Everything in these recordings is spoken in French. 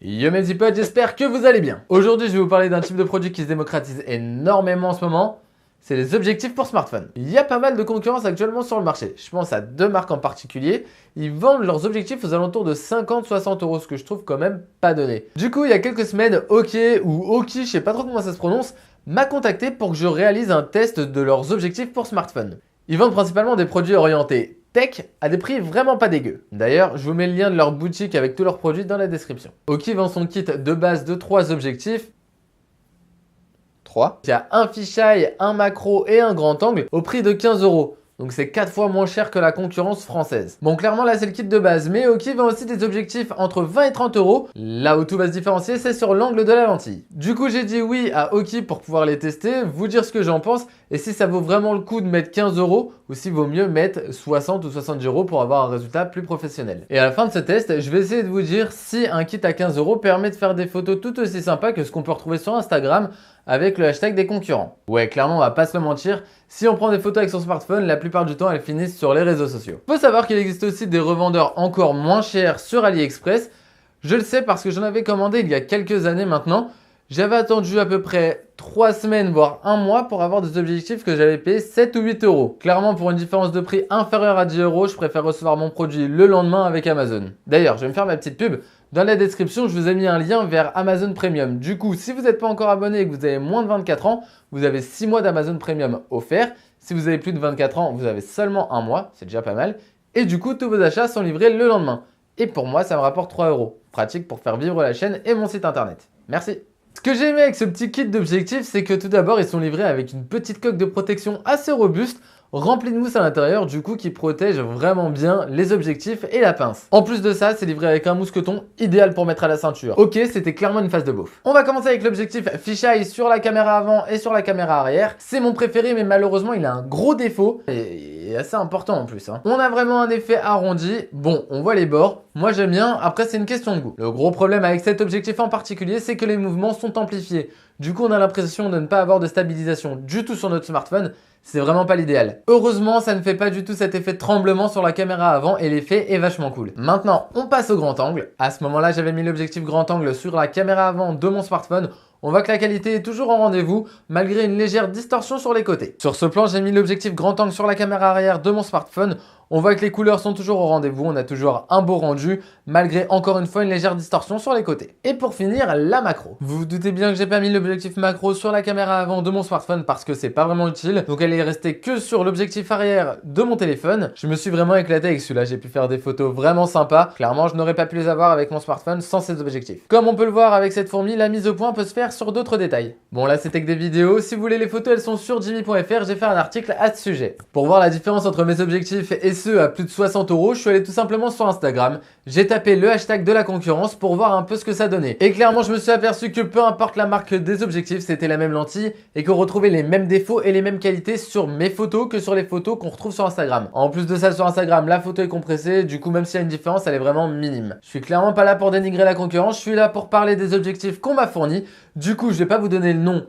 Yo mes petits potes, j'espère que vous allez bien. Aujourd'hui, je vais vous parler d'un type de produit qui se démocratise énormément en ce moment. C'est les objectifs pour smartphone. Il y a pas mal de concurrence actuellement sur le marché. Je pense à deux marques en particulier. Ils vendent leurs objectifs aux alentours de 50-60 euros, ce que je trouve quand même pas donné. Du coup, il y a quelques semaines, OK ou Oki, je sais pas trop comment ça se prononce, m'a contacté pour que je réalise un test de leurs objectifs pour smartphone. Ils vendent principalement des produits orientés tech à des prix vraiment pas dégueux. D'ailleurs, je vous mets le lien de leur boutique avec tous leurs produits dans la description. Oki vend son kit de base de 3 objectifs. 3. Il y a un fisheye, un macro et un grand angle au prix de 15 euros. Donc c'est 4 fois moins cher que la concurrence française. Bon, clairement là c'est le kit de base, mais Oki vend aussi des objectifs entre 20 et 30 euros. Là où tout va se différencier, c'est sur l'angle de la lentille. Du coup j'ai dit oui à Oki pour pouvoir les tester, vous dire ce que j'en pense et si ça vaut vraiment le coup de mettre 15 euros ou s'il vaut mieux mettre 60 ou 70 euros pour avoir un résultat plus professionnel. Et à la fin de ce test, je vais essayer de vous dire si un kit à 15 euros permet de faire des photos tout aussi sympas que ce qu'on peut retrouver sur Instagram avec le hashtag des concurrents. Ouais, clairement, on va pas se le mentir, si on prend des photos avec son smartphone, la plupart du temps, elles finissent sur les réseaux sociaux. Faut savoir qu'il existe aussi des revendeurs encore moins chers sur AliExpress. Je le sais parce que j'en avais commandé il y a quelques années maintenant. J'avais attendu à peu près 3 semaines, voire 1 mois pour avoir des objectifs que j'avais payé 7 ou 8 euros. Clairement, pour une différence de prix inférieure à 10 euros, je préfère recevoir mon produit le lendemain avec Amazon. D'ailleurs, je vais me faire ma petite pub. Dans la description, je vous ai mis un lien vers Amazon Premium. Du coup, si vous n'êtes pas encore abonné et que vous avez moins de 24 ans, vous avez 6 mois d'Amazon Premium offert. Si vous avez plus de 24 ans, vous avez seulement 1 mois, c'est déjà pas mal. Et du coup, tous vos achats sont livrés le lendemain. Et pour moi, ça me rapporte 3 euros. Pratique pour faire vivre la chaîne et mon site internet. Merci. Ce que j'ai aimé avec ce petit kit d'objectifs, c'est que tout d'abord, ils sont livrés avec une petite coque de protection assez robuste, remplie de mousse à l'intérieur, du coup qui protège vraiment bien les objectifs et la pince. En plus de ça, c'est livré avec un mousqueton idéal pour mettre à la ceinture. Ok, c'était clairement une phase de beauf. On va commencer avec l'objectif fisheye sur la caméra avant et sur la caméra arrière. C'est mon préféré, mais malheureusement, il a un gros défaut et assez important en plus. On a vraiment un effet arrondi. Bon, on voit les bords. Moi j'aime bien, après c'est une question de goût. Le gros problème avec cet objectif en particulier, c'est que les mouvements sont amplifiés. Du coup, on a l'impression de ne pas avoir de stabilisation du tout sur notre smartphone. C'est vraiment pas l'idéal. Heureusement, ça ne fait pas du tout cet effet de tremblement sur la caméra avant et l'effet est vachement cool. Maintenant, on passe au grand angle. À ce moment-là, j'avais mis l'objectif grand angle sur la caméra avant de mon smartphone. On voit que la qualité est toujours en rendez-vous, malgré une légère distorsion sur les côtés. Sur ce plan, j'ai mis l'objectif grand angle sur la caméra arrière de mon smartphone. On voit que les couleurs sont toujours au rendez-vous, on a toujours un beau rendu, malgré encore une fois une légère distorsion sur les côtés. Et pour finir, la macro. Vous vous doutez bien que j'ai pas mis l'objectif macro sur la caméra avant de mon smartphone parce que c'est pas vraiment utile. Donc elle est restée que sur l'objectif arrière de mon téléphone. Je me suis vraiment éclaté avec celui-là, j'ai pu faire des photos vraiment sympas. Clairement, je n'aurais pas pu les avoir avec mon smartphone sans ces objectifs. Comme on peut le voir avec cette fourmi, la mise au point peut se faire sur d'autres détails. Bon là c'était que des vidéos, si vous voulez les photos elles sont sur jimmy.fr, j'ai fait un article à ce sujet. Pour voir la différence entre mes objectifs et ceux à plus de 60 euros, je suis allé tout simplement sur Instagram, j'ai tapé le hashtag de la concurrence pour voir un peu ce que ça donnait. Et clairement je me suis aperçu que peu importe la marque des objectifs, c'était la même lentille et qu'on retrouvait les mêmes défauts et les mêmes qualités sur mes photos que sur les photos qu'on retrouve sur Instagram. En plus de ça sur Instagram, la photo est compressée, du coup même s'il y a une différence, elle est vraiment minime. Je suis clairement pas là pour dénigrer la concurrence, je suis là pour parler des objectifs qu'on m'a fournis. Du coup je vais pas vous donner le nom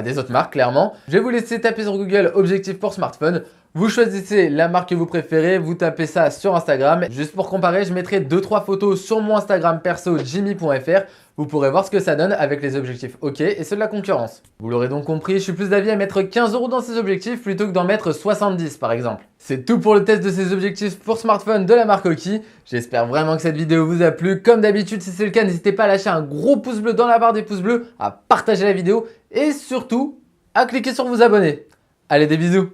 des autres marques clairement. Je vais vous laisser taper sur Google objectif pour smartphone. Vous choisissez la marque que vous préférez, vous tapez ça sur Instagram. Juste pour comparer, je mettrai 2-3 photos sur mon Instagram perso jimmy.fr. Vous pourrez voir ce que ça donne avec les objectifs OK et ceux de la concurrence. Vous l'aurez donc compris, je suis plus d'avis à mettre 15 euros dans ces objectifs plutôt que d'en mettre 70 par exemple. C'est tout pour le test de ces objectifs pour smartphone de la marque Oki. J'espère vraiment que cette vidéo vous a plu. Comme d'habitude, si c'est le cas, n'hésitez pas à lâcher un gros pouce bleu dans la barre des pouces bleus, à partager la vidéo et surtout à cliquer sur vous abonner. Allez, des bisous!